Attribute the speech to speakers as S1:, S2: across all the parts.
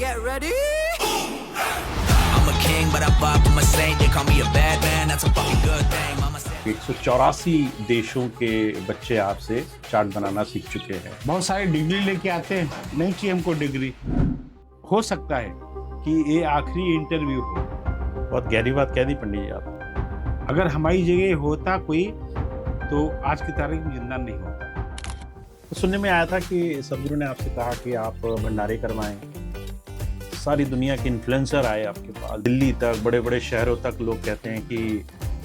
S1: Get ready. I'm a king, but I bop, I'm a saint. They call me a bad man, that's a fucking good thing. Mama said
S2: 184 देशों के बच्चे आपसे chart बनाना सीख चुके हैं।
S3: बहुत सारे डिग्री लेके आते हैं, नहीं चाहिए हमको डिग्री। हो सकता है कि ये आखिरी इंटरव्यू हो।
S2: बहुत गहरी बात कह दी पंडित जी आप।
S3: अगर हमारी जगह होता कोई तो आज की तारीख में जिंदा नहीं होता।
S2: तो सुनने में आया था कि सदगुरु ने आपसे कहा कि आप भंडारे करवाएं, सारी दुनिया के इन्फ्लुएंसर आए आपके पास, दिल्ली तक, बड़े बड़े शहरों तक लोग कहते हैं कि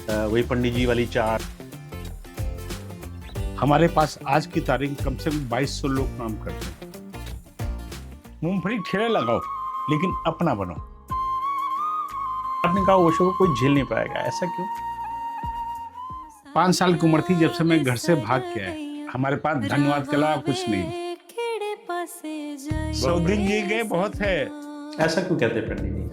S2: वही पंडित जी वाली चाट।
S3: हमारे पास आज की तारीख में कम से कम 2200 लोग काम करते हैं। मूंगफली ठेला लगाओ लेकिन अपना बनो।
S2: आपने कहा ओशो को कोई झेल नहीं पाएगा, ऐसा क्यों?
S3: 5 साल की उम्र थी जब से मैं घर से भाग के आया। हमारे पास धन्यवाद के अलावा कुछ नहीं। 100 दिन जी गए बहुत है।
S2: ऐसा क्यों कहते हैं पंडित जी?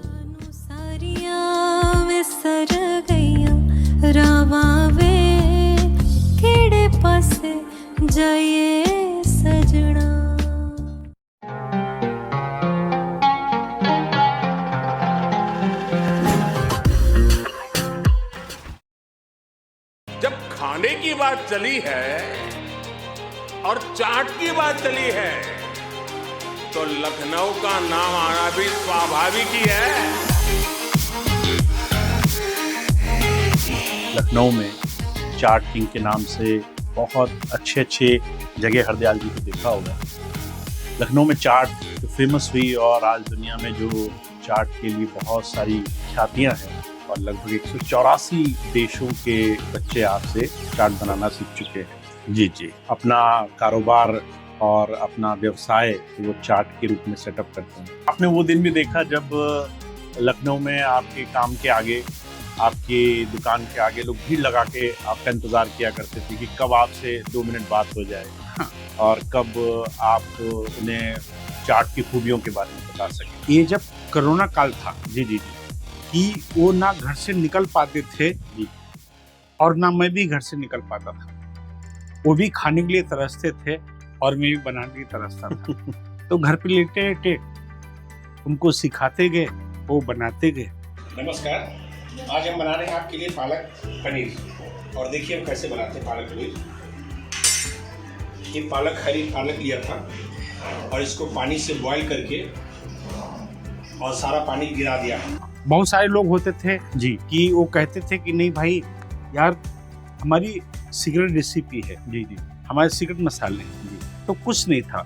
S4: केड़े पासे जाइए सजना।
S5: जब खाने की बात चली है और चाट की बात चली है तो लखनऊ का नाम आना भी स्वाभाविक ही है।
S2: लखनऊ में चाट किंग के नाम से बहुत अच्छे जगह हरदयाल जी को देखा होगा। लखनऊ में चाट फेमस हुई और आज दुनिया में जो चाट के लिए बहुत सारी ख्यातियां हैं और लगभग 184 देशों के बच्चे आपसे चाट बनाना सीख चुके हैं। जी जी, अपना कारोबार और अपना व्यवसाय वो चाट के रूप में सेटअप करते हैं। आपने वो दिन भी देखा जब लखनऊ में आपके काम के आगे, आपकी दुकान के आगे लोग भीड़ लगा के आपका इंतजार किया करते थे कि कब आपसे 2 मिनट बात हो जाए और कब आप उन्हें चाट की खूबियों के बारे में बता सकें।
S3: ये जब कोरोना काल था
S2: जी जी जी,
S3: कि वो ना घर से निकल पाते थे
S2: जी,
S3: और ना मैं भी घर से निकल पाता था। वो भी खाने के लिए तरसते थे और मैं भी बनाने के लिए तरसता था। तो घर पे लेटे लेटे उनको सिखाते गए, वो बनाते गए।
S6: नमस्कार, आज हम बना रहे हैं आपके लिए पालक पनीर। और देखिए हम कैसे बनाते हैं पालक पनीर। ये पालक, हरी पालक लिया था और इसको पानी से बॉईल करके और सारा पानी गिरा दिया।
S3: बहुत सारे लोग होते थे
S2: जी
S3: कि वो कहते थे कि नहीं भाई यार, हमारी सीक्रेट रेसिपी है,
S2: जी जी
S3: हमारे सीक्रेट मसाले हैं।
S2: जी।
S3: तो कुछ नहीं था।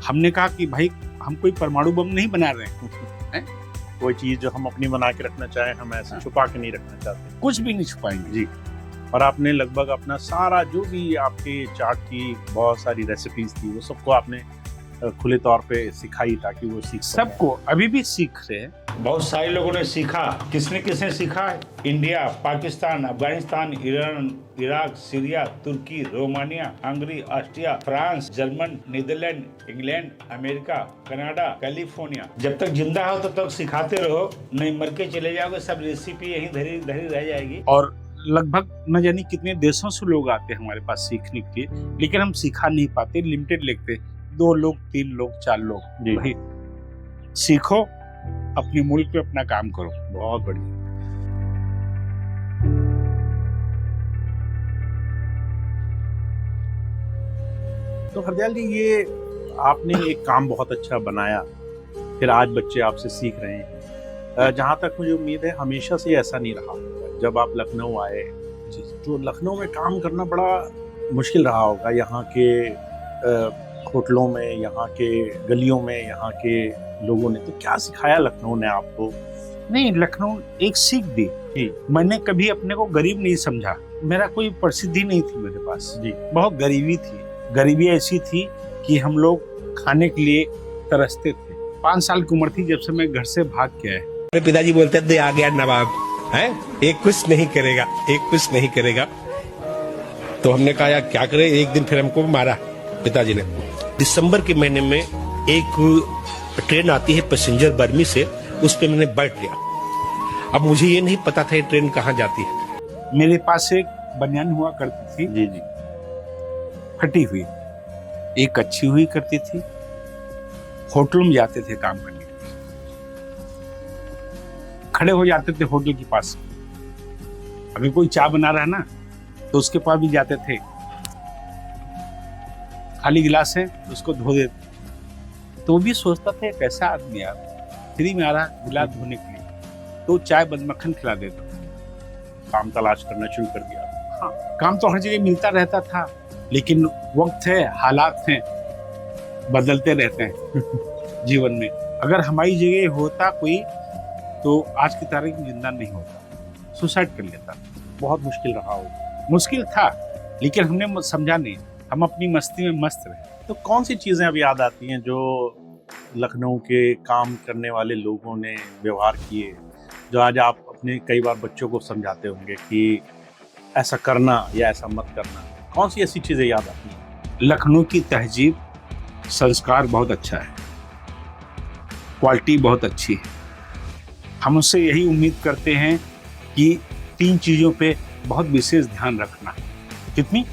S3: हमने कहा कि भाई हम कोई परमाणु बम नहीं बना रहे हैं,
S2: कोई चीज़ जो हम अपनी बना के रखना चाहें हम ऐसे छुपा के नहीं रखना चाहते।
S3: कुछ भी नहीं छुपाएंगे।
S2: जी, और आपने लगभग अपना सारा जो भी आपके चाट की बहुत सारी रेसिपीज थी वो सबको आपने खुले तौर पे सिखाई ताकि वो सीख सकें।
S3: सबको अभी भी सीख रहे हैं। बहुत सारे लोगों ने सीखा। किसने किसने सीखा? India, Pakistan, Afghanistan, Iran, Iraq, Syria, तुर्की, Romania, Hungary, Austria, France, German, Netherland, England, America, Canada, California. जब तक जिंदा हो तब तक सिखाते रहो, नहीं मर के चले जाओगे, सब रेसिपी यहीं धरी धरी रह जाएगी। और लगभग न जाने कितने देशों से लोग आते हैं हमारे पास सीखने के लिए, लेकिन हम सिखा नहीं पाते, लिमिटेड लिखते। 2 लोग, 3 लोग, 4 लोग।
S2: जी।
S3: भाई सीखो, अपने मुल्क पे अपना काम करो।
S2: बहुत बढ़िया। तो हरदयाल जी, ये आपने एक काम बहुत अच्छा बनाया, फिर आज बच्चे आपसे सीख रहे हैं। जहाँ तक मुझे उम्मीद है हमेशा से ऐसा नहीं रहा। जब आप लखनऊ आए तो लखनऊ में काम करना बड़ा मुश्किल रहा होगा। यहाँ के होटलों में, यहाँ के गलियों में, यहाँ के लोगों ने तो क्या सिखाया लखनऊ ने आपको?
S3: नहीं, लखनऊ एक सीख दी। मैंने कभी अपने को गरीब नहीं समझा। मेरा कोई प्रसिद्धि नहीं थी मेरे पास
S2: जी,
S3: बहुत गरीबी थी। गरीबी ऐसी थी कि हम लोग खाने के लिए तरसते थे। 5 साल की उम्र थी जब से मैं घर से भाग के आया।
S6: मेरे पिताजी बोलते थे आ गया नवाब है, एक कुछ नहीं करेगा, एक कुछ नहीं करेगा। तो हमने कहा यार क्या करें। एक दिन फिर हमको मारा पिताजी ने। दिसंबर के महीने में एक ट्रेन आती है पैसेंजर बर्मी से, उस पर मैंने बैठ लिया। अब मुझे ये नहीं पता था ये ट्रेन कहाँ जाती है।
S3: मेरे पास एक बनियान हुआ करती थी,
S2: जी जी,
S3: फटी हुई, एक अच्छी हुई करती थी। होटल में जाते थे काम करने,
S7: खड़े हो जाते थे होटल के पास। अगर कोई चाय बना रहा है ना तो उसके पास भी जाते थे, खाली गिलास है उसको धो देते। तो भी सोचता था कैसा आदमी यार, फ्री में आ रहा गिलास धोने के लिए, तो चाय मक्खन खिला देता।
S2: काम तलाश करना शुरू कर दिया।
S7: हाँ, काम तो हर जगह मिलता रहता था, लेकिन वक्त है, हालात हैं, बदलते रहते हैं जीवन में। अगर हमारी जगह होता कोई तो आज की तारीख में जिंदा नहीं होता, सुसाइड कर लेता।
S2: बहुत मुश्किल रहा होगा।
S7: मुश्किल था, लेकिन हमने समझा नहीं, हम अपनी मस्ती में मस्त रहे।
S2: तो कौन सी चीज़ें अब याद आती हैं जो लखनऊ के काम करने वाले लोगों ने व्यवहार किए, जो आज आप अपने कई बार बच्चों को समझाते होंगे कि ऐसा करना या ऐसा मत करना? कौन सी ऐसी चीज़ें याद आती हैं?
S7: लखनऊ की तहजीब, संस्कार बहुत अच्छा है, क्वालिटी बहुत अच्छी है। हम उससे यही उम्मीद करते हैं कि 3 चीज़ों पे बहुत विशेष ध्यान रखना। कितनी?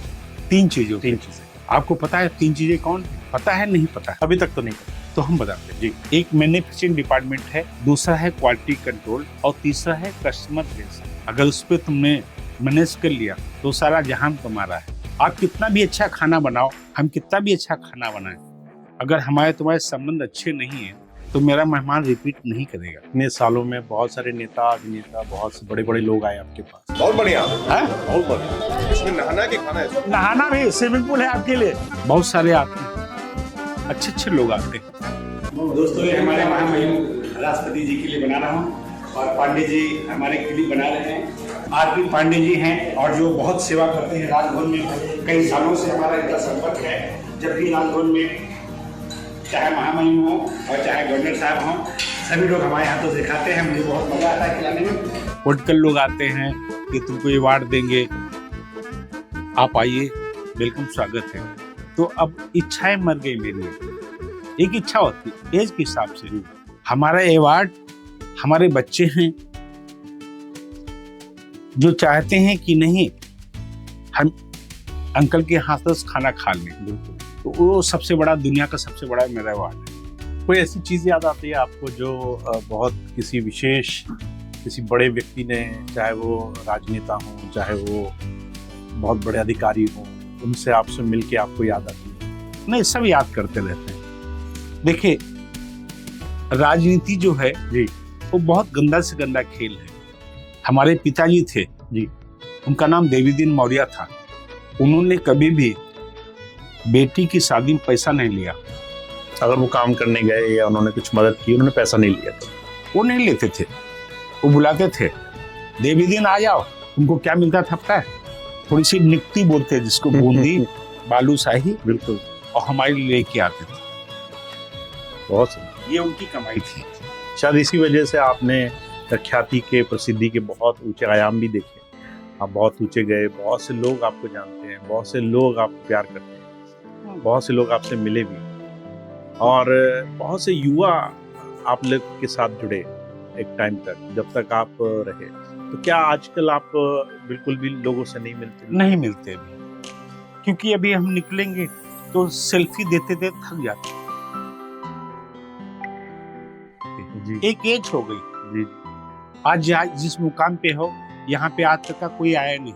S7: 3 चीज़ों।
S2: 3 चीज़ें
S7: आपको पता है 3 चीज़ें कौन? पता है? नहीं पता?
S2: अभी तक तो नहीं।
S7: तो हम बताते हैं जी। एक मैन्युफैक्चरिंग डिपार्टमेंट है, दूसरा है क्वालिटी कंट्रोल और तीसरा है कस्टमर रिलेशन। अगर उस पर तुमने मैनेज कर लिया तो सारा जहान तुम्हारा है। आप कितना भी अच्छा खाना बनाओ, हम कितना भी अच्छा खाना बनाएं, अगर हमारे तुम्हारे संबंध अच्छे नहीं है तो मेरा मेहमान रिपीट नहीं करेगा।
S2: इतने सालों में बहुत सारे नेता, अभिनेता, बहुत से बड़े बड़े लोग आए आपके पास।
S8: बहुत बढ़िया
S7: है?
S8: बहुत बढ़िया। इसमें नहाना के खाना है?
S7: नहाना भी, स्विमिंग पूल है आपके लिए। बहुत सारे आते हैं, अच्छे अच्छे लोग आते हैं। दोस्तों, ये हमारे महामहिम राष्ट्रपति जी के लिए बना रहा हूँ और पांडे जी हमारे के लिए बना रहे हैं। आर.पी. पांडे जी हैं और जो बहुत सेवा करते हैं राजभवन में। कई सालों से हमारा इनका संपर्क है। जब भी राजभवन में चाहे महामहिम हो और चाहे गवर्नर साहब हों, सभी लोग हमारे हाथों से खाते हैं। मुझे बहुत मजा आता है खिलाने में। पॉलिटिकल लोग आते हैं कि तुमको अवार्ड देंगे, आप आइए, बिल्कुल स्वागत है। तो अब इच्छाएं मर गई मेरी। एक इच्छा होती है एज के हिसाब से। हमारा अवार्ड हमारे बच्चे हैं जो चाहते हैं कि नहीं हम अंकल के हाथ से खाना खा लें, तो वो सबसे बड़ा, दुनिया का सबसे बड़ा मेरा अवार्ड है।
S2: कोई ऐसी चीज़ याद आती है आपको जो बहुत किसी विशेष, किसी बड़े व्यक्ति ने, चाहे वो राजनेता हो, चाहे वो बहुत बड़े अधिकारी हो, उनसे आपसे मिलके आपको याद आती है?
S7: नहीं, सब याद करते रहते हैं। देखिए, राजनीति जो है
S2: जी,
S7: वो बहुत गंदा से गंदा खेल है। हमारे पिताजी थे
S2: जी,
S7: उनका नाम देवीदीन मौर्य था। उन्होंने कभी भी बेटी की शादी में पैसा नहीं लिया।
S2: अगर वो काम करने गए या उन्होंने कुछ मदद की, उन्होंने पैसा नहीं लिया था।
S7: वो नहीं लेते थे, वो बुलाते थे, देवीदीन आ जाओ। उनको क्या मिलता था पता है? थोड़ी सी निकती बोलते हैं जिसको, बूंदी, बालूशाही,
S2: बिल्कुल,
S7: और हमारे लिए लेके आते थे।
S2: बहुत सही।
S7: ये उनकी कमाई थी।
S2: शायद इसी वजह से आपने ख्याति के, प्रसिद्धि के बहुत ऊंचे आयाम भी देखे। आप बहुत ऊंचे गए, बहुत से लोग आपको जानते हैं, बहुत से लोग आपको प्यार करते हैं, बहुत से लोग आपसे मिले भी, और बहुत से युवा आप लोग के साथ जुड़े एक टाइम तक, जब तक आप रहे। तो क्या आजकल आप बिल्कुल भी लोगों से नहीं मिलते?
S7: नहीं मिलते भी, क्योंकि अभी हम निकलेंगे तो सेल्फी देते देते थक जाते हैं।
S2: जी
S7: एक एज हो गई।
S2: जी,
S7: आज जिस मुकाम पे हो, यहाँ पे आज तक का कोई आया नहीं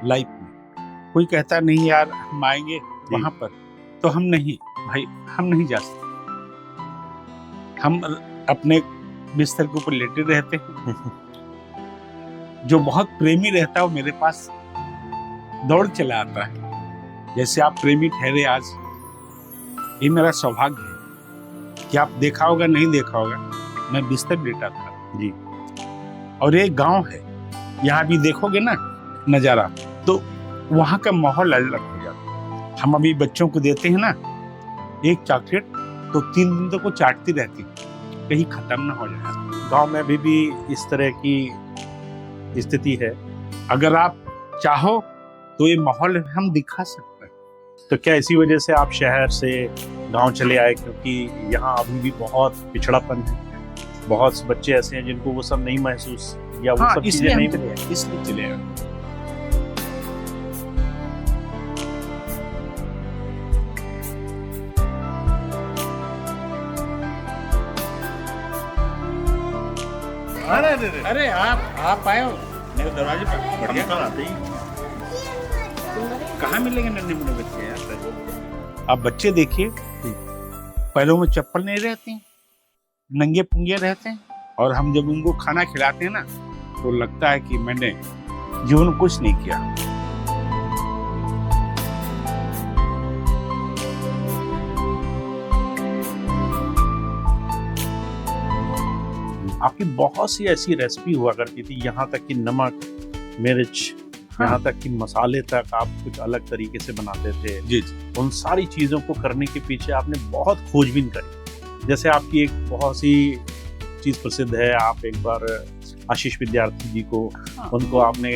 S7: लाइफ में। कोई कहता नहीं यार हम आएंगे वहां पर, तो हम नहीं भाई, हम नहीं जा सकते। हम अपने बिस्तर के ऊपर लेटे रहते हैं। जो बहुत प्रेमी रहता है वो मेरे पास दौड़ चला आता है। जैसे आप प्रेमी ठहरे आज, ये मेरा सौभाग्य है कि आप देखा होगा, नहीं देखा होगा, मैं बिस्तर लेटा था
S2: जी।
S7: और एक गांव है, यहाँ भी देखोगे ना नजारा, तो वहाँ का माहौल अलग हो जाता है। हम अभी बच्चों को देते हैं ना एक चॉकलेट, तो 3 दिन तक वो चाटती रहती, कहीं खत्म ना हो जाए।
S2: गांव में अभी भी इस तरह की स्थिति है।
S7: अगर आप चाहो तो ये माहौल हम दिखा सकते हैं।
S2: तो क्या इसी वजह से आप शहर से गांव चले आए, क्योंकि यहाँ अभी भी बहुत पिछड़ापन है? बहुत से बच्चे ऐसे हैं जिनको वो सब नहीं महसूस, या वो सब चीजें नहीं मिली,
S7: इसलिए चले आए।
S3: अरे आप आए हो मेरे दरवाजे पर, बढ़िया। कहाँ मिलेंगे नन्हे मुन्ने बच्चे यार? आप बच्चे देखिए, पैरों में चप्पल नहीं रहती, नंगे पुंगे रहते हैं, और हम जब उनको खाना खिलाते हैं ना तो लगता है कि मैंने जीवन में कुछ नहीं किया।
S2: आपकी बहुत सी ऐसी रेसिपी हुआ करती थी, यहाँ तक कि नमक, मिर्च, यहाँ तक कि मसाले तक आप कुछ अलग तरीके से बनाते थे।
S3: जी।
S2: उन सारी चीज़ों को करने के पीछे आपने बहुत खोजबीन करी। जैसे आपकी एक बहुत सी चीज़ प्रसिद्ध है, आप एक बार आशीष विद्यार्थी जी को, उनको आपने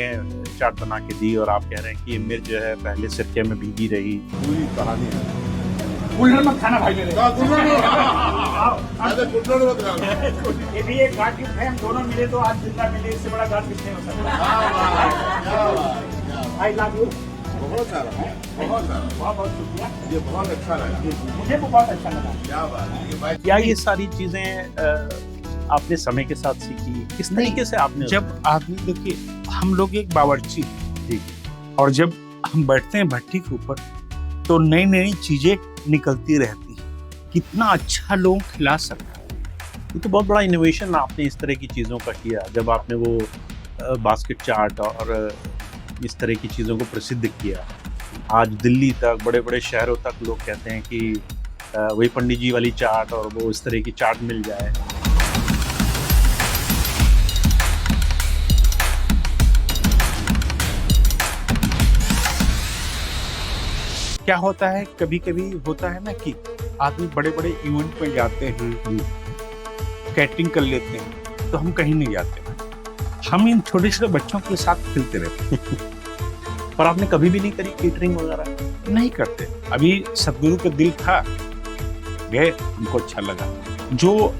S2: चाट बना के दी और आप कह रहे हैं कि ये मिर्च जो है पहले सिरके में भीगी रही।
S8: पूरी कहानी है।
S3: कुल्हड़ मत खाना भाई मेरे।
S8: अरे कुल्हड़ मत खाना।
S3: ये भी एक गांठ गिफ्ट है, हम दोनों मिले तो आज जिंदा मिले, इससे बड़ा गांठ गिफ्ट नहीं हो सकता। I love you.
S8: बहुत सारा, बहुत सारा,
S3: बहुत शुक्रिया,
S8: ये बहुत अच्छा लगा,
S3: मुझे भी बहुत अच्छा लगा।
S8: क्या बात है। ये भाई
S2: क्या ये सारी चीज़ें आपने समय के साथ सीखी? किस तरीके से आपने?
S3: जब आदमी, देखिए हम लोग एक बावर्ची थी, और जब हम बैठते हैं भट्टी के ऊपर तो नई नई चीजें निकलती रहती, कितना अच्छा लोग खिला सकता है।
S2: ये तो बहुत बड़ा इनोवेशन आपने इस तरह की चीज़ों का किया, जब आपने वो बास्केट चाट और इस तरह की चीज़ों को प्रसिद्ध किया। आज दिल्ली तक, बड़े बड़े शहरों तक लोग कहते हैं कि वही पंडित जी वाली चाट और वो इस तरह की चाट मिल जाए।
S3: क्या होता है, कभी कभी होता है ना कि आदमी बड़े बड़े इवेंट में जाते हैं, कैटरिंग कर लेते हैं, तो हम कहीं नहीं जाते, हम इन छोटे छोटे बच्चों के साथ खेलते रहते हैं।
S2: पर आपने कभी भी नहीं करी केटरिंग वगैरह?
S3: नहीं करते। अभी सदगुरु का दिल था, गए, हमको अच्छा लगा, जो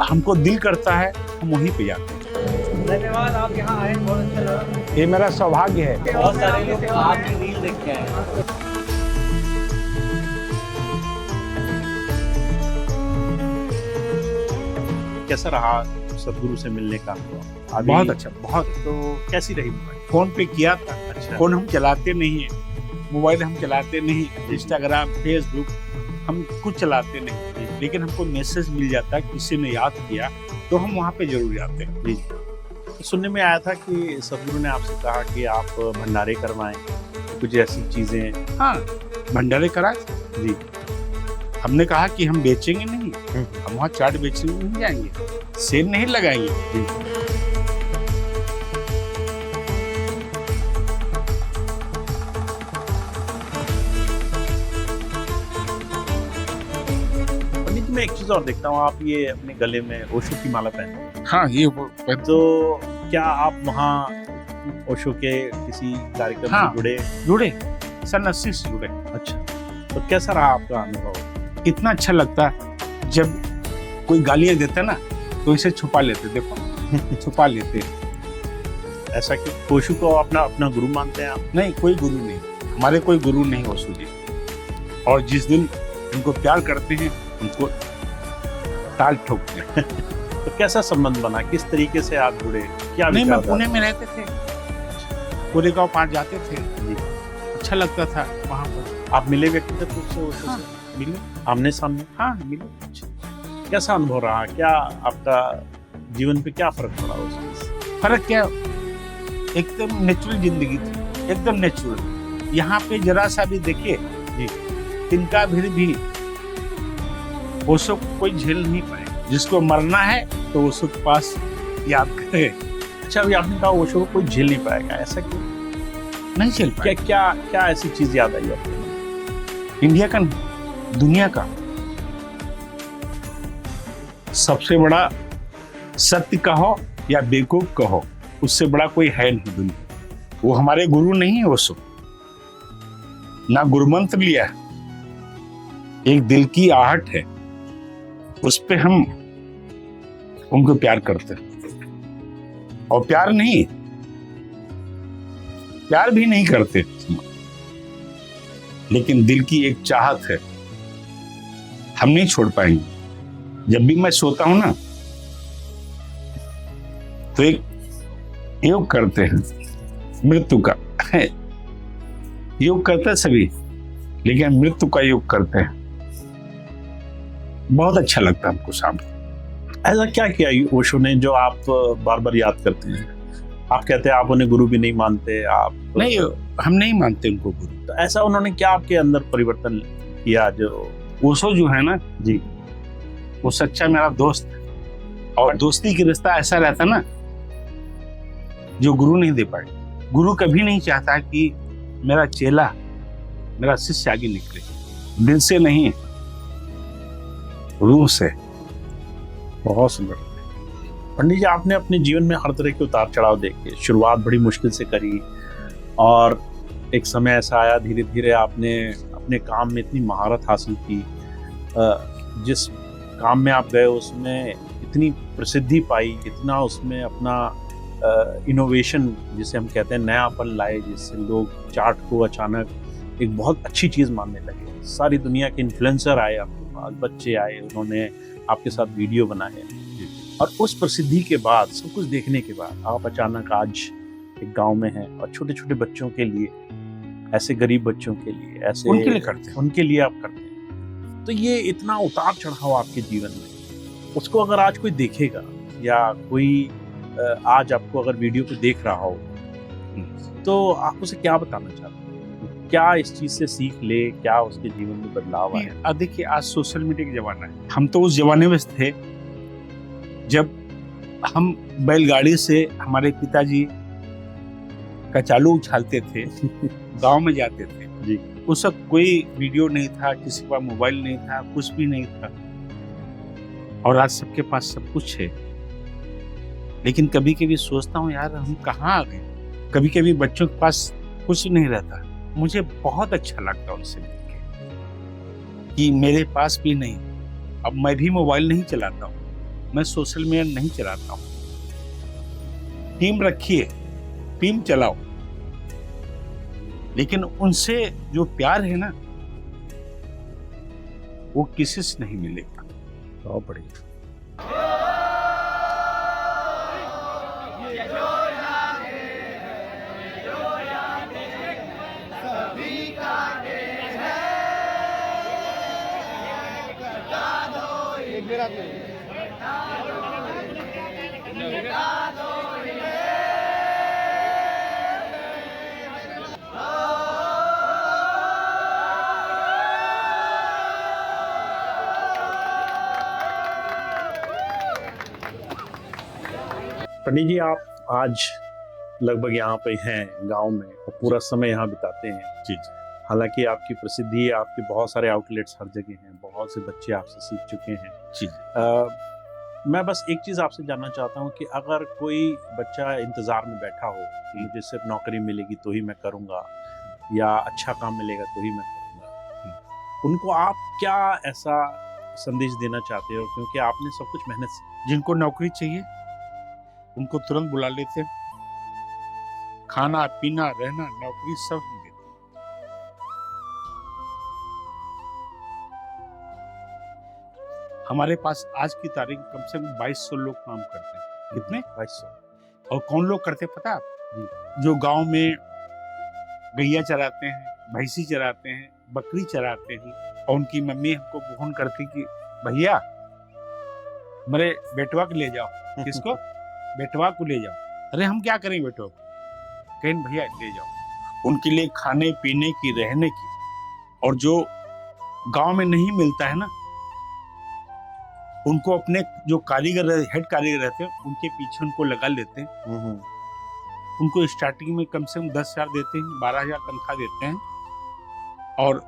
S3: हमको दिल करता है हम वहीं पे जाते हैं।
S9: धन्यवाद, आप यहाँ आए, बहुत अच्छा लगा।
S3: ये मेरा सौभाग्य है।
S9: बहुत सारे लोग आपकी रील देख के आए।
S2: कैसा रहा सदगुरु से मिलने का अनुभव?
S3: बहुत अच्छा, बहुत।
S2: तो कैसी रही मोबाइल?
S3: फोन पे किया था।
S2: अच्छा।
S3: फोन हम चलाते नहीं है, मोबाइल हम चलाते नहीं, इंस्टाग्राम, फेसबुक हम कुछ चलाते नहीं, लेकिन हमको मैसेज मिल जाता है, किसी ने याद किया तो हम वहाँ पे जरूर जाते हैं।
S2: जी। तो सुनने में आया था कि सदगुरु ने आपसे कहा कि आप भंडारे करवाएं, कुछ ऐसी चीजें।
S3: हाँ, भंडारे कराए जी। हमने कहा कि हम बेचेंगे नहीं, हम वहाँ चाट बेचने नहीं जाएंगे, सेल नहीं लगाएंगे जी।
S2: पंडित जी, मैं एक चीज और देखता हूँ, आप ये अपने गले में ओशो की माला पहनते हैं।
S3: हाँ, ये वो
S2: तो क्या आप वहाँ ओशो के किसी कार्यक्रम
S3: हाँ,
S2: से
S3: जुड़े सन 80 से जुड़े।
S2: अच्छा, तो कैसा रहा आपका अनुभव?
S3: इतना अच्छा लगता है जब कोई गालियां देता ना तो इसे छुपा लेते, देखो छुपा लेते।
S2: ऐसा कि ओशो को अपना गुरु मानते हैं आप?
S3: नहीं, कोई गुरु नहीं, हमारे कोई गुरु नहीं ओशो जी। और जिस दिन उनको प्यार करते हैं उनको ताल ठोकते हैं।
S2: तो कैसा संबंध बना, किस तरीके से आप जुड़े, क्या?
S3: नहीं, मैं पुणे में रहते थे, कोरेगांव पार जाते थे
S2: जी।
S3: अच्छा लगता था वहाँ पर।
S2: आप मिले व्यक्तिगत रूप से ओशो
S3: हाँ,
S2: से?
S3: मिले।
S2: आमने सामने?
S3: हाँ, मिले।
S2: कैसा अनुभव रहा? क्या आपका जीवन पे क्या फर्क पड़ा उससे?
S3: फर्क क्या, एकदम नेचुरल जिंदगी थी, एकदम नेचुरल। यहाँ पे जरा सा भी देखिए जी, तिनका भी ओशो को कोई झेल नहीं पाए। जिसको मरना है तो ओशो के पास याद करे।
S2: अच्छा, अभी आपने कहा ओशो को कोई झेल नहीं पाएगा, ऐसा क्यों?
S3: नहीं झेल पाए।
S2: क्या ऐसी चीज याद आई आपको?
S3: इंडिया का, दुनिया का सबसे बड़ा सत्य कहो या बेवकूफ कहो, उससे बड़ा कोई है नहीं दुनिया। वो हमारे गुरु नहीं है ओशो, ना गुरुमंत्र लिया है, एक दिल की आहट है, उस पे हम उनको प्यार करते हैं। और प्यार भी नहीं करते, लेकिन दिल की एक चाहत है, हम नहीं छोड़ पाएंगे। जब भी मैं सोता हूं ना तो एक योग करते हैं मृत्यु का, है योग करते हैं सभी, लेकिन मृत्यु का योग करते हैं। बहुत अच्छा लगता है हमको सामने।
S2: ऐसा क्या किया ओशो ने जो आप बार बार याद करते हैं? आप कहते हैं आप उन्हें गुरु भी नहीं मानते, आप
S3: नहीं, हम नहीं मानते उनको गुरु।
S2: तो ऐसा उन्होंने क्या आपके अंदर परिवर्तन किया जो
S3: ओशो जो है ना
S2: जी,
S3: वो सच्चा मेरा दोस्त है, और दोस्ती की रिश्ता ऐसा रहता ना जो गुरु नहीं दे पाए। गुरु कभी नहीं चाहता कि मेरा चेला, मेरा शिष्य आगे निकले, दिल से नहीं, रूह से।
S2: बहुत सुंदर। पंडित जी, आपने अपने जीवन में हर तरह के उतार चढ़ाव देखे, शुरुआत बड़ी मुश्किल से करी और एक समय ऐसा आया धीरे धीरे आपने अपने काम में इतनी महारत हासिल की, जिस काम में आप गए उसमें इतनी प्रसिद्धि पाई, इतना उसमें अपना इनोवेशन जिसे हम कहते हैं नयापन लाए, जिससे लोग चाट को अचानक एक बहुत अच्छी चीज़ मानने लगे। सारी दुनिया के इन्फ्लुएंसर आए आपके पास, बच्चे आए, उन्होंने आपके साथ वीडियो बनाए, और उस प्रसिद्धि के बाद, सब कुछ देखने के बाद आप अचानक आज एक गांव में हैं और छोटे छोटे बच्चों के लिए, ऐसे गरीब बच्चों के लिए, ऐसे
S3: उनके लिए करते हैं,
S2: उनके लिए आप करते हैं। तो ये इतना उतार चढ़ाव आपके जीवन में, उसको अगर आज कोई देखेगा या कोई आज आपको अगर वीडियो को देख रहा हो तो आप उसे क्या बताना चाहते हैं? क्या इस चीज से सीख ले, क्या उसके जीवन में बदलाव आए?
S3: अब देखिए, आज सोशल मीडिया का जमाना है। हम तो उस जमाने में थे जब हम बैलगाड़ी से हमारे पिताजी कचालू उछालते थे, गांव में जाते थे
S2: जी।
S3: उस वक्त कोई वीडियो नहीं था, किसी के पास मोबाइल नहीं था, कुछ भी नहीं था, और आज सबके पास सब कुछ है। लेकिन कभी कभी सोचता हूँ यार, हम कहाँ आ गए। कभी कभी बच्चों के पास कुछ नहीं रहता, मुझे बहुत अच्छा लगता है उनसे मिलकर कि मेरे पास भी नहीं। अब मैं भी मोबाइल नहीं चलाता हूँ, मैं सोशल मीडिया नहीं चलाता हूँ। टीम रखिए, टीम चलाओ, लेकिन उनसे जो प्यार है ना, वो किसी से नहीं मिलेगा।
S2: बहुत बढ़िया। पंडित जी, आप आज लगभग यहाँ पे हैं गांव में और पूरा समय यहाँ बिताते हैं।
S3: जी।
S2: हालांकि आपकी प्रसिद्धि, आपके बहुत सारे आउटलेट्स हर जगह हैं, बहुत से बच्चे आपसे सीख चुके हैं।
S3: जी।
S2: मैं बस एक चीज़ आपसे जानना चाहता हूँ कि अगर कोई बच्चा इंतज़ार में बैठा हो कि मुझे सिर्फ नौकरी मिलेगी तो ही मैं करूँगा या अच्छा काम मिलेगा तो ही मैं करूँगा, उनको आप क्या ऐसा संदेश देना चाहते हो? क्योंकि आपने सब कुछ मेहनत से।
S3: जिनको नौकरी चाहिए उनको तुरंत बुला लेते हैं, खाना पीना रहना नौकरी सब हम देते हैं। हमारे पास आज की तारीख कम से कम 2200 लोग काम करते हैं। कितने?
S2: 2200।
S3: और कौन लोग करते पता है आप? जो गांव में गैया चराते हैं, भैंसी चराते हैं, बकरी चराते हैं, और उनकी मम्मी हमको फोन करती कि भैया मेरे बेटवा को ले जाओ। किसको? बेटवा को ले जाओ। अरे हम क्या करें बेटवा को? कहीं भैया ले जाओ। उनके लिए खाने पीने की, रहने की, और जो गांव में नहीं मिलता है ना, उनको अपने जो कारीगर, हेड कारीगर रहते हैं, उनके पीछे उनको लगा लेते हैं। उनको स्टार्टिंग में कम से कम 10,000 देते हैं, 12,000 तनख्वाह देते हैं, और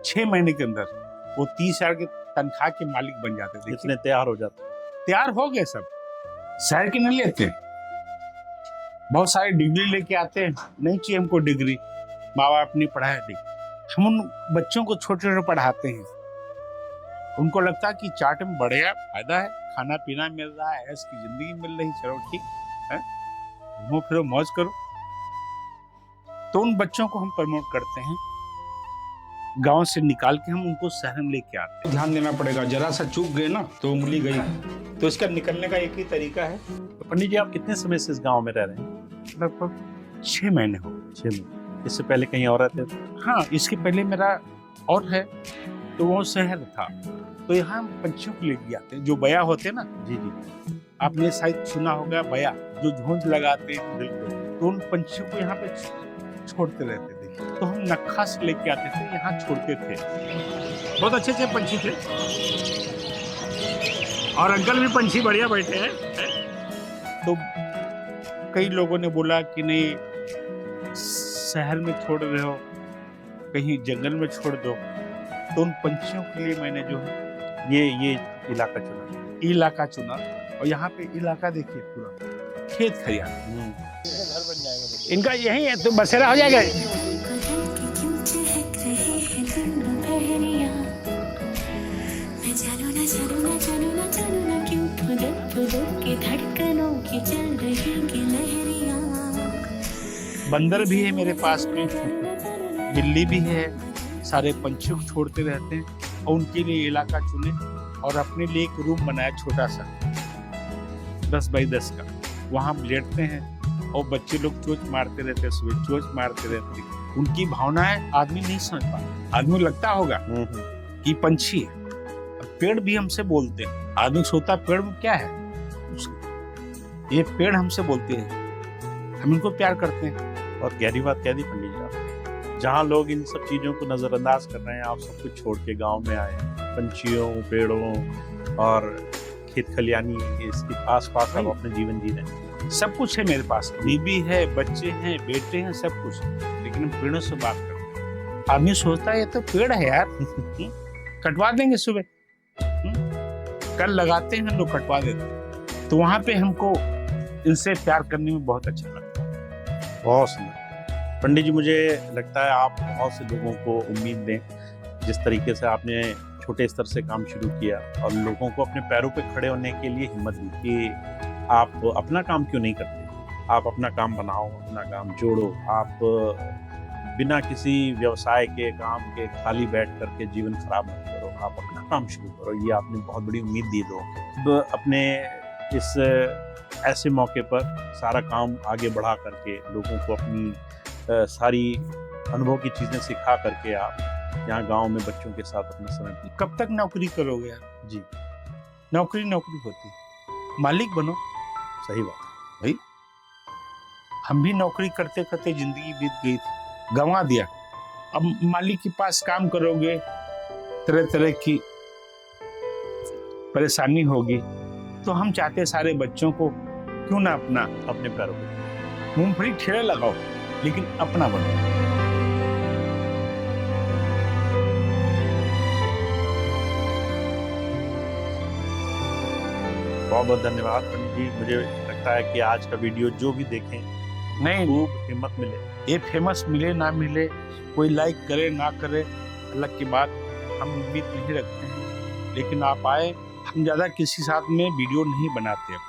S3: 6 महीने के अंदर वो 30,000 के तनख्वाह के मालिक बन जाते हैं।
S2: इतने तैयार हो जाते हैं।
S3: तैयार हो गए सब। शहर के नहीं लेते, बहुत सारे डिग्री लेके आते हैं, नहीं चाहिए हमको डिग्री, माँ बाप ने पढ़ाया डिग्री। हम उन बच्चों को छोटे छोटे पढ़ाते हैं, उनको लगता है कि चाट में बढ़िया फायदा है, खाना पीना मिल रहा है, ऐसी जिंदगी मिल रही, चलो ठीक है, घूमो फिरो मौज करो। तो उन बच्चों को हम प्रमोट करते हैं, गांव से निकाल के हम उनको शहर में लेके आते हैं। ध्यान देना पड़ेगा, जरा सा चूक गए ना तो उंगली गई। तो इसका निकलने का एक ही तरीका है।
S2: तो पंडित जी आप कितने समय से इस गांव में रह रहे हैं?
S3: लगभग 6 महीने हो।
S2: 6 महीने। इससे पहले कहीं और रहते थे?
S3: हाँ, इसके पहले मेरा और है, तो वो शहर था। तो यहाँ हम पंछियों को लेके आते हैं, जो बया होते हैं ना।
S2: जी जी।
S3: आपने शायद सुना होगा बया, जो झुंड लगाते हैं।
S2: बिल्कुल।
S3: तो उन पंछियों को यहाँ पे छोड़ते रहते थे। तो हम नक्खा से लेके आते थे, यहाँ छोड़ते थे। बहुत अच्छे अच्छे पंछी थे, और अंकल भी पंछी बढ़िया बैठे हैं। तो कई लोगों ने बोला कि नहीं, शहर में छोड़ रहे हो, कहीं जंगल में छोड़ दो। तो उन पंछियों के लिए मैंने जो है
S2: ये इलाका चुना।
S3: और यहाँ पे इलाका देखिए, पूरा खेत खलिहान। इनका यही है, तो बसेरा हो जाएगा। बंदर भी है मेरे पास में, बिल्ली भी है, सारे पंछियों को छोड़ते रहते हैं। और उनके लिए इलाका चुने और अपने लिए एक रूम बनाया छोटा सा, 10 बाई 10 का। वहाँ हम लेटते हैं और बच्चे लोग चोंच मारते रहते हैं, सुबह चोंच मारते रहते हैं। उनकी भावनाएं आदमी नहीं समझ पाता। आदमी लगता होगा कि पंछी है, पेड़ भी हमसे बोलते हैं। आदमी सोता पेड़ में क्या है, ये पेड़ हमसे बोलते हैं, हम इनको प्यार करते हैं।
S2: और गहरी बात कह दी पंडित जी आप। जहाँ लोग इन सब चीज़ों को नज़रअंदाज कर रहे हैं, आप सब कुछ छोड़ के गांव में आए, पंछियों, पेड़ों और खेत खलियानी इसके आस-पास आप अपने जीवन जी रहे हैं।
S3: सब कुछ है मेरे पास, बीबी है, बच्चे हैं, बेटे हैं, सब कुछ है। लेकिन हम पेड़ों से बात करते हैं। आदमी सोचता है ये तो पेड़ है यार, कटवा देंगे सुबह, कल लगाते हैं लोग, कटवा देते हैं। तो वहां पे हमको इनसे प्यार करने में बहुत अच्छा लगता है।
S2: बहुत सुंदर पंडित जी, मुझे लगता है आप बहुत से लोगों को उम्मीद दें। जिस तरीके से आपने छोटे स्तर से काम शुरू किया और लोगों को अपने पैरों पे खड़े होने के लिए हिम्मत दी कि आप अपना काम क्यों नहीं करते, आप अपना काम बनाओ, अपना काम जोड़ो। आप बिना किसी व्यवसाय के, काम के खाली बैठ करके जीवन खराब मत करो, आप अपना काम शुरू करो। ये आपने बहुत बड़ी उम्मीद दी लोगों को। अपने इस ऐसे मौके पर सारा काम आगे बढ़ा करके लोगों को अपनी सारी अनुभव की चीज़ें सिखा करके आप यहाँ गांव में बच्चों के साथ अपना समय।
S3: कब तक नौकरी करोगे यार?
S2: जी,
S3: नौकरी होती, मालिक बनो।
S2: सही बात है
S3: भाई। हम भी नौकरी करते करते जिंदगी बीत गई थी, गंवा दिया। अब मालिक के पास काम करोगे, तरह तरह की परेशानी होगी। तो हम चाहते सारे बच्चों को क्यों ना अपने पैरों पे मूंगफली ठेला लगाओ, लेकिन अपना बनो।
S2: बहुत बहुत धन्यवाद पंडित जी। मुझे लगता है कि आज का वीडियो जो भी देखें,
S3: नहीं,
S2: खूब हिम्मत मिले।
S3: ये फेमस मिले ना मिले, कोई लाइक करे ना करे, अलग की बात, हम उम्मीद नहीं रखते हैं। लेकिन आप आए, हम ज़्यादा किसी साथ में वीडियो नहीं बनाते अब,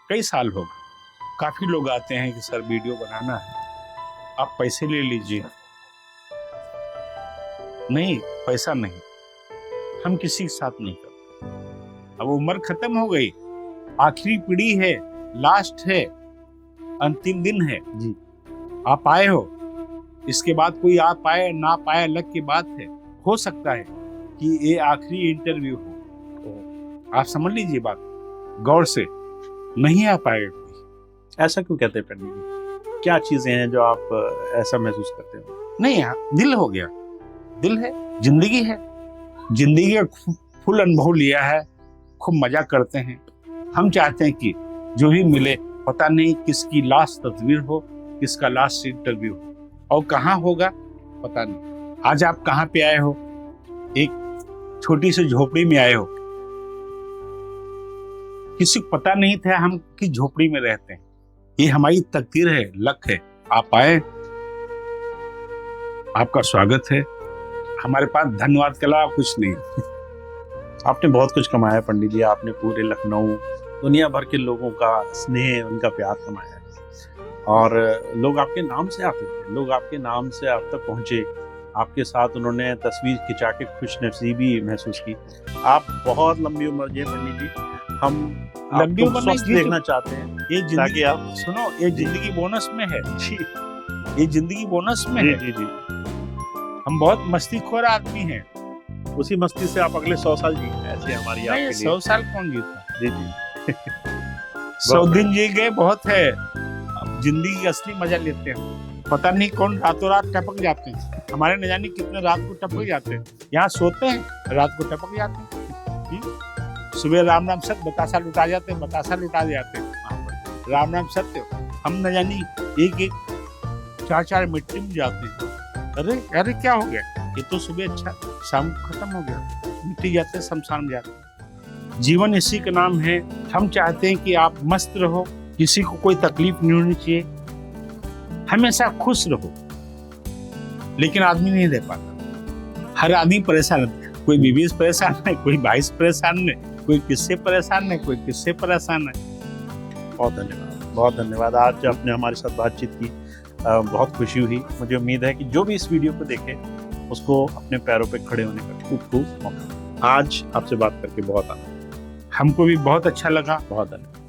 S3: कई साल हो गए। काफ़ी लोग आते हैं कि सर वीडियो बनाना है, आप पैसे ले लीजिए। नहीं, पैसा नहीं, हम किसी के साथ नहीं करते। अब उम्र खत्म हो गई, आखिरी पीढ़ी है, लास्ट है, अंतिम दिन है
S2: जी।
S3: आप आए हो, इसके बाद कोई आ पाए ना पाए अलग की बात है। हो सकता है कि ये आखिरी इंटरव्यू हो, तो आप समझ लीजिए बात गौर से, नहीं आ पाएगा कोई।
S2: ऐसा क्यों कहते हैं पंडित जी? क्या चीजें हैं जो आप ऐसा महसूस करते हो?
S3: नहीं यार, दिल हो गया, दिल है, जिंदगी है, जिंदगी का फुल अनुभव लिया है, खूब मजा करते हैं। हम चाहते हैं कि जो भी मिले, पता नहीं किसकी लास्ट तस्वीर हो, किसका लास्ट इंटरव्यू हो, और कहाँ होगा पता नहीं। आज आप कहाँ पे आए हो? एक छोटी सी झोपड़ी में आए हो, किसी को पता नहीं था हम किस झोपड़ी में रहते हैं। ये हमारी तकदीर है, लक है। आप आए, आपका स्वागत है। हमारे पास धन्यवाद के अलावा कुछ नहीं।
S2: आपने बहुत कुछ कमाया पंडित जी। आपने पूरे लखनऊ, दुनिया भर के लोगों का स्नेह, उनका प्यार कमाया है। और लोग आपके नाम से आते थे, लोग आपके नाम से आप तक पहुँचे, आपके साथ उन्होंने तस्वीर खिंचा के खुश नसीबी महसूस की। आप बहुत लंबी उम्र जी पंडित जी, हम
S7: लंबी
S2: आपको
S7: उम्र में
S2: स्वस्थ
S7: जी
S2: देखना चाहते हैं
S7: ये
S2: ताकि
S7: जिंदगी,
S2: आप
S7: सुनो, ये जिंदगी बोनस में है।
S2: जी
S7: ये जिंदगी बोनस में
S2: जी
S7: है।
S2: जी जी
S7: हम बहुत मस्तीखोर आदमी हैं।
S2: उसी मस्ती से आप अगले 100 साल जी ऐसे हमारी
S7: नहीं,
S2: आपके
S7: 100
S2: लिए
S7: साल कौन जीता?
S2: जी जी
S7: 100 दिन जी गए बहुत है। अब जिंदगी का असली मजा लेते हैं। पता नहीं कौन रातों रात टपक जाते हैं। हमारे न जाने कितने रात को टपक जाते हैं। यहाँ सोते हैं, रात को टपक जाते हैं। सुबह राम राम सत्य बतासा लुटा जाते हैं, बतासा लुटा जाते हैं। राम राम सत्य हम न जानी एक एक 4-4 मिट्टी में जाते हैं। अरे अरे क्या हो गया? ये तो सुबह अच्छा, शाम को खत्म हो गया। मिट्टी जाते, शमशान में जाते। जीवन इसी का नाम है। हम चाहते हैं कि आप मस्त रहो, किसी को कोई तकलीफ नहीं होनी चाहिए, हमेशा खुश रहो। लेकिन आदमी नहीं रह पाता। हर आदमी परेशान है। कोई बीवी से परेशान है, कोई भाई से परेशान है, कोई किससे परेशान है, कोई किससे परेशान है।
S2: बहुत धन्यवाद, बहुत धन्यवाद। आज आपने हमारे साथ बातचीत की, बहुत खुशी हुई। मुझे उम्मीद है कि जो भी इस वीडियो को देखे उसको अपने पैरों पे खड़े होने का खूब खूब मौका। आज आपसे बात करके बहुत आनंद,
S7: हमको भी बहुत अच्छा लगा।
S2: बहुत धन्यवाद।